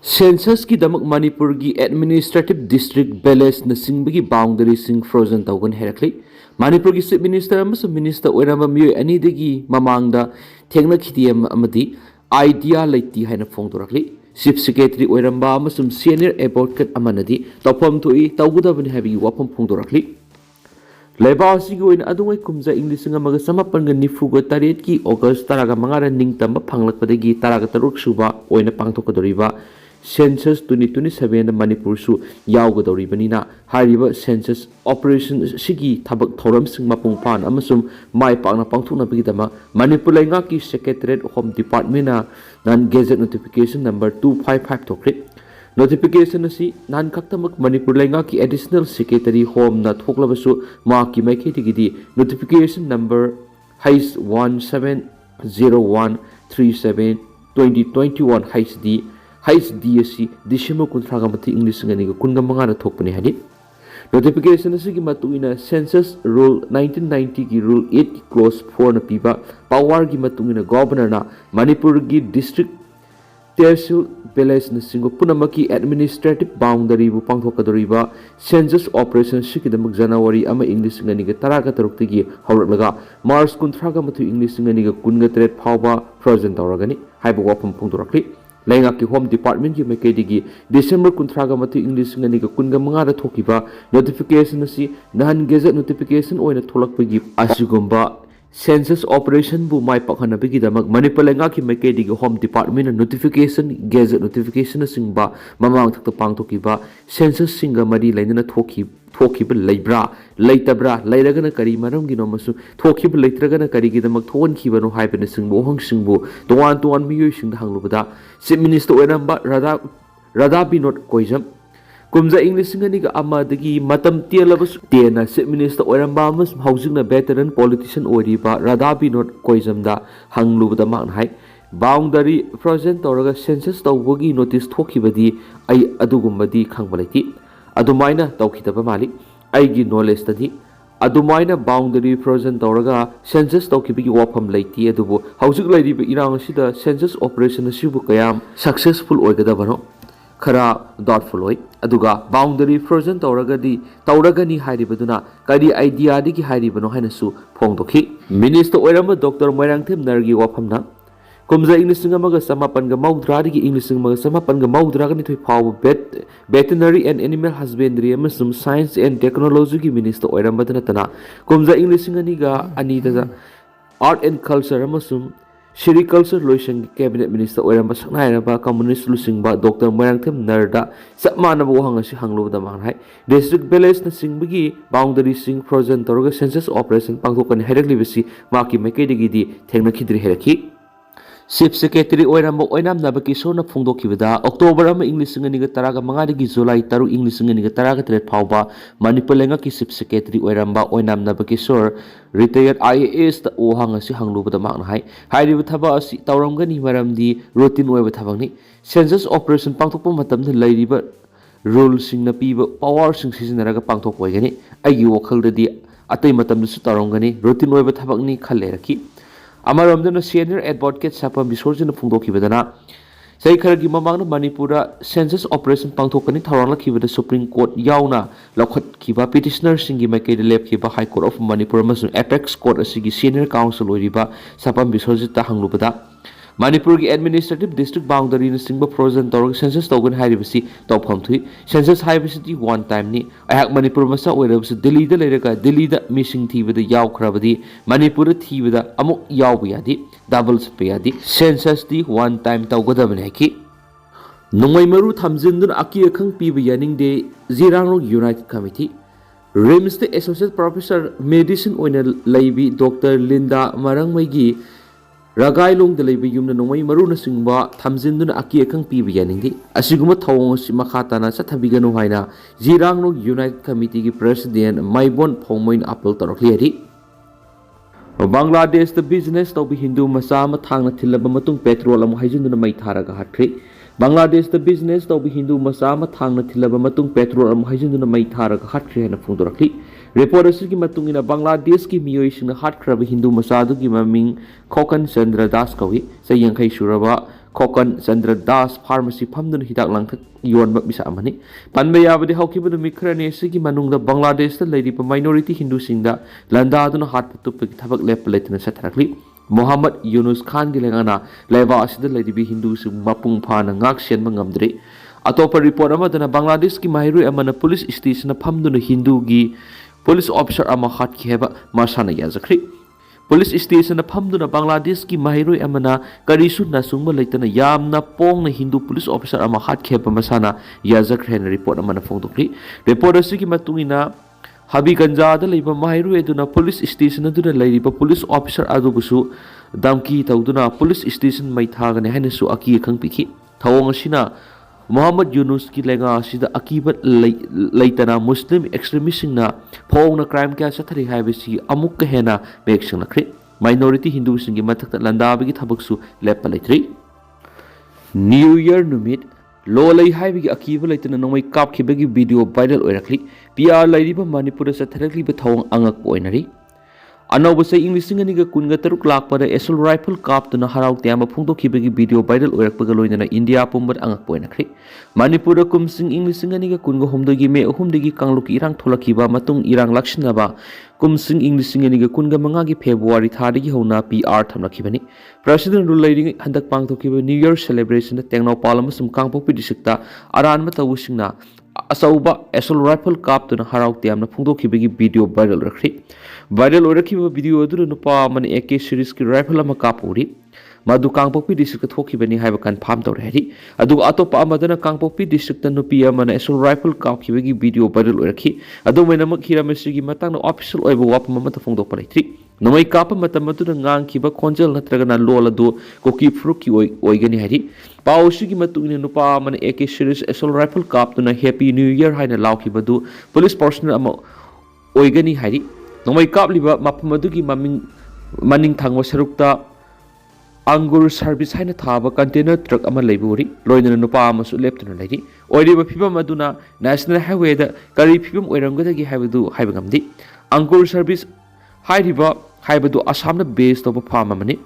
Census की दमक मणिपुर की administrative district balance न सिंबगी बाउंड्री सिंग फ्रोजन तौगन हेरखली मणिपुर की चीफ मिनिस्टर अमसुं मिनिस्टर ओइरम मियोय अनीदगी ममांगदा थेंगनखिदियम अमदी आइडिया लेती हैन फोंदोरखली चीफ सेक्रेटरी ओइरमबा अमसुं सीनियर एडवोकेट अमनदी तौफम थोई तौगदबनि हैबी वाफम फोंदोरखली लेबासी कुमजा इंग्लिश समापन निफुग तरेट की ऑगस्ट तरह मंगार निंगतम फंगलपदगी तरह तरुक सुबा पांथोकदोरिबा सेंसस 2027 मणिपुर यावगदौरिबनिना हारिबा सेंसस ऑपरेशन सिगी थबक थौरमसिंग मपुंगपान अमसुम माय पाकना पांथोकनाबगिदमा मणिपुर लेंगा की secretariat home department non gazette notification number 255 थोक्रे नोटिफिकेशन असी नान खक्तमक मणिपुर लेंगा की एडिशनल सेक्रेटरी होम न थोकलबसु मा की मैखेतिगिदी नोटिफिकेशन नंबर हाइस 170137 2021 हाइस डी असी दिसंबर कुंथ्रागा मथि English ngani kunga manga thokpani hadi notification की मतुइना सेंसस रूल 1990 की रूल 8 की क्लोज 4 न पीबा पावर की मतुइना गवर्नर ना मणिपुर की डिस्ट्रिक्ट तहसील बैलेंस न सिंगो पुनमकी एडमिनिस्ट्रेटिव बाउंड्री बु पांथोकदोरिबा सेंसस ऑपरेशन सिकिदमक जनवरी अमा इंग्लिश ngani ग तरागा तरुक्तिगी हौरलगा मार्च कुंथ्रागा मथु इंग्लिश ngani ग कुनगा तरेट फावबा फ्रोजन तौरगनी हाइबो वाफम फोंदोरखली लेंगा की होम डिपार्टमेंट की मैकेडिगी दिसंबर कुंथ्रागा मथु इंग्लिश ngani ग कुनगा मंगादा थोकिबा नोटिफिकेशन असी नॉन गेजेट नोटिफिकेशन ओइना थोलकपगी आसिगुंबा सेंसस ऑपरेशन बु माय पाखनबगिदमक मणिपुर लेंगा की मैकेडिगी home department notification gazette notification सिंबा ममांग थक्ता पांगथोकिबा सेंसस सिंगा मरी लेना थोखिब लेब्रा लेतब्रा लेरगना करी मरमगिनो मसु थोखिब लेत्रगना करीगिदमक थोनखिबनो हाइबन सिंबो हंगसिंबो तोवान मियोय सिंग हांगलुबदा चीफ मिनिस्टर ओइरंबा राधा बिनोद कोइजम कुमजा English ngani ga amadagi matam tielabas tena chief minister ओइरंबा मस हाउसिंग वेटरन पॉलिटिशियन ओइरिबा राधा बिनोद कोइजमदा हंगलुबदा मान हाय बाउंडरी प्रेजेंट तौरगा सेंसस तौबगी नोटिस थोखिबदी आई अदुगुमबदी खंगबलैति अदुमाइना तौखितबा मालिक आईगी नॉलेज तदी अदुमाइना बाउंडरी प्रेजेंट तौरगा सेंसस तौखिबगी वाफम लैति अदुबो हाउसिंग लैरिबा इरांग सिदा सेंसस ऑपरेशन सिबु कयाम सक्सेसफुल ओइगदबनो खरा डाउटफुल होई अदुगा बाउंडरी फ्रोजन तौरगनी हारिबदुना करी आइडिया दिगी हारिबनो हाइनसु फोंदोखी मिनिस्टर ओइरम डॉक्टर मोइरांगथेम नरगी वाफमना कुमजा इंग्लिश समापन मौद्रा इंग्लिश समापन मौद्रा निथोय फाव veterinary and animal husbandry science and technology की मिनिस्टर ओइरमद नतना कुमजा इंग्लिश अनीदा आर्ट एंड कल्चर सेरिकल्चर लोइसंग कैबिनेट मिनिस्टर ओइरम सकनायरबा कम्युनिस्ट लुसिंगबा डॉक्टर मोइरांगथेम नरदा सब मानब वहांगसी हांगलुबदा मानहाय डिस्ट्रिक्ट बैलेंस न सिंगबगी बाउंड्री सिंग फ्रोजन तौरगा सेंसस ऑपरेशन पांगथोकन हैरकलिबसी माकी मैकेदिगिदी थेंगनखिद्रि हैरखी चीफ सेक्रेटरी ओइरम ओइनाम नब किशोर फोंदोखिबदा अक्टोबर इंग्लिश तरागा मंगादगी जुलाई 3 इंग्लिश तरागा 3 फावबा मणिपुर लेंगा की चीफ सेक्रेटरी ओइरम ओइनाम नब किशोर रिटायर्ड IAS ता ओहांगसी हांगलुबदा मांगनाय हाइरिबा थबा असि तौरमगनी मरमदी रूटीन ओइबा थबंगनी सेंसस ऑपरेशन पांथोकपा मतमद लैरिबा रूल सिंगना पीबा पावर सिंग सिजनरगा पांथोक ओइगनी आइगी वखलददी अतै मतमदसु तौरमगनी रूटीन ओइबा थबंगनी खलेरखी अमरमदन सीनियर एडवोकेट सापम बिसोरजन फोंदोखिबदना सही खरगी ममांग मणिपुर सेंसस ऑपरेशन पांथोकनी थौरांगलखिबदा सुप्रीम कोर्ट यावना लौखटखिबा पिटिशनर सिंगी मैकेद लेपखिबा हाई कोर्ट ऑफ मणिपुर अमसुंग एपेक्स कोर्ट असिगी सीनियर काउंसिल ओइरिबा सापम बिसोरजिता हांगलुबदा मणिपुर की एडमिनिस्ट्रेटिव डिस्ट्रिक्ट बाउंड्री सिंब फ्रोजन तौर सेंसस तौगन हाइरिबसी तौफम थुई सेंसस हाइबसिटी वन टाइम नि अहाक मणिपुर मसा ओइरबस दिल्ली लेरगा दिल्ली मिसिंग थीबदा यावखराबदी मणिपुर थीबदा अमुक याव यादी डबल सप यादी सेंसस दी वन टाइम तौगदबने हाकि नोंगैमरु थमजिंदुन अकी अखंग पीब यानिंगदे जिरांगलोंग यूनाइटेड कमिटी रिम्स द एसोसिएट प्रोफेसर मेडिसिन ओइना लैबी डॉक्टर लिंडा मरंगमैगी रगाइलोंग दलेबी युमना नोंगै मरुना सिंगबा थमजिंदुना अकी अखंग पीब यानिंगदे असिगुम थौंग सि मखाताना सथबिगनु हाइना जिरांगलोंग यूनाइटेड कमिटी की प्रेसिडेंट माइबोन फौमोइन अपील तौरखलियरी बांग्लादेश द बिजनेस तौबी हिंदू मचा अमा थांगना थिल्लबा मतुंग पेट्रोल अमु हाइजिंदुना मै थारागा हात्रे बांग्लादेश द बिजनेस तौबी हिंदू मचा अमा थांगना थिल्लबा मतुंग पेट्रोल अमु हाइजिंदुना मै थारागा हात्रे हेना फोंदोरखली रिपोर्ट असुगी मतुंगिना बांग्लादेश की मियोइसिंगना हात्खरबा हिंदू मचादुगी ममिंग खोकन चंद्र दास कवि चयंखै सुरबा Kokan Chandra Das Pharmacy Pamdun Hidak Langthak Yon Misa Amani. Panbayabadi Hokibu Mikrani Siki Manunga Bangladesh, the lady minority Hindu Singda, Landadun Hat Tupik Tabak Lepalatin Satrakli, Muhammad Yunus Khan Gilangana, Leva As the lady be Hindus Mapung Pan and Ngakshan Mangamdri. Atopa report Amadana Bangladesh ki Mahiru Amana police station Pamdun Hindu gi police officer Amahat Kiheba Marsana Yazakri. Police station Pamduna Bangladesh ki Mahiru Amana Karisu Nasuma Latana Yamna Pong na Hindu police officer Amahat Kiheba Masana Yazakri report Amana Fondokri. Reporter Siki Matungina Habi Ganja the labor Mahiru Eduna police station to the lady police officer Adubusu Damki Tauduna police station Maitagan Hennesu Aki Kangpiki Tawangashina Muhammad Yunus ki lenga sida akibat leitana Muslim extremist na phong na crime kya sathari haibisi amuk ka hena beksang nakri minority Hindu singi mathak landabi ki thabaksu lepa leitri New Year numit lo lei haibi akiba leitana nomai kap khibagi video viral oirakli PR lairiba Manipur satharakli be thawang angak oinari Another say English singing a Kungatar clock, but a assault rifle cop to Naharau Tiama Punto Kibagi video viral or Pagaloina India Pumbat Angakpoina Creek. Manipur kum sing English singing a Kungo home the Gime, whom the Gikangluk Irang Tolakiba, Matung Irang Lakshanaba, kum sing English singing a Kunga Mangagi February Tadi Hona PR Tamakibani. President ruling Handak Pang to Kiba New Year celebration, the Techno Parliament, some Kampo Pidishikta, Aran Mata Wishina. Asauba assault rifle cop to Naharau Tiam Punto Kibagi video viral Rakri. Viral Orakiba video do Nupa Man AK series ki rifle Makapuri. Madu Kangpopi district Hokibani have a can palm already. Adu Atopa Madana Kangpopi district and Nupia Man assault rifle cop Kibagi video viral Oraki. Adu Menamak Hira Mesigi Matano official over Wapamata Fondo Paritri. No may kappa matamatu ng ngang kiba konjal na talaga na lola do Kuki Fruki oigani hari. Paushigi matuin nupa man AK series assault rifle cup to na Happy New Year hay na lau kiba do police personnel ama oigani hari. No may kap liba mapamadugi maning thangwa sarukta Angur service hay na thaba container truck ama laiburi loy na nupa ama sulep to na lady. Oidi ba piba maduna national highway da kari pibam oiramgada gi haibadu haibagamdi. Angur service Hairiba Haibadu Assamna based of a farm money.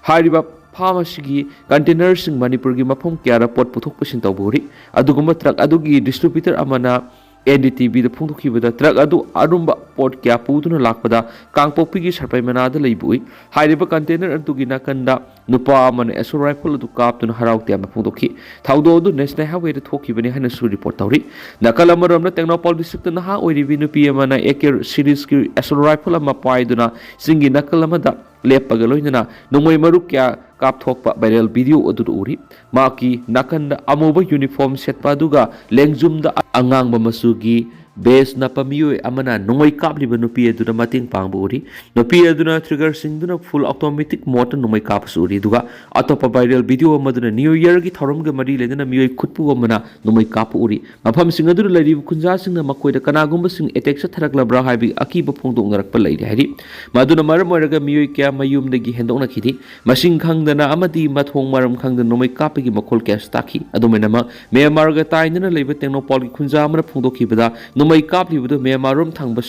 Hairiba Pharmacy containers in Manipur Gimapum Kiara Port Putuk Pushing Taburi, Aduguma truck Adugi distributor Amana NDTV the Puntuki with the truck Adu Arumba Port Kiaputuna Lakpada, Kangpo Pigi Sarpamana the Labui, Hairiba container and Tugina Kanda, Nupa Man Esso rifle to Captain Harautia Puntuki, Taudo do Nesna Highway to Toki when Hanasu reportari, Nakalamaram Technopol district and Ha or Divino Piamana Eker series Esso rifle Mapaiduna, singing Nakalamada. Lepagaloina, no may Marukia Kap Talk viral video Uduri, Maki, Nakanda Amoba uniform set Paduga, Lengzum the Angang Mamasugi, Base Napamiu Amana, no may Kap Libanupi to the Mating Pamburi, no Pia do not trigger sing do not full automatic motor no may Kap Suri Duga, Atopa viral video Mother New Year Gitarum Gamari Lena Mui Kutpu Womana, no may Kap Uri, Mapam Singadu Lady Kunjasing the Makoi the Kanagumba sing etexa Tarakla Habi Akiba Punto Rakpaladi Hari, Maduna Maramoraga Muika Mayum the Gihendona Kitty, Machine Kang the Amadi Mathong Maram Kang the Nomai Kapiki Makol Kastaki, Adomenama, Myanmar Gatain and a labor Technopoli Kunzamara Punto Kibada, no may Kapi with the Myanmarum Tangba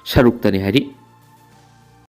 Sharuktani Hari.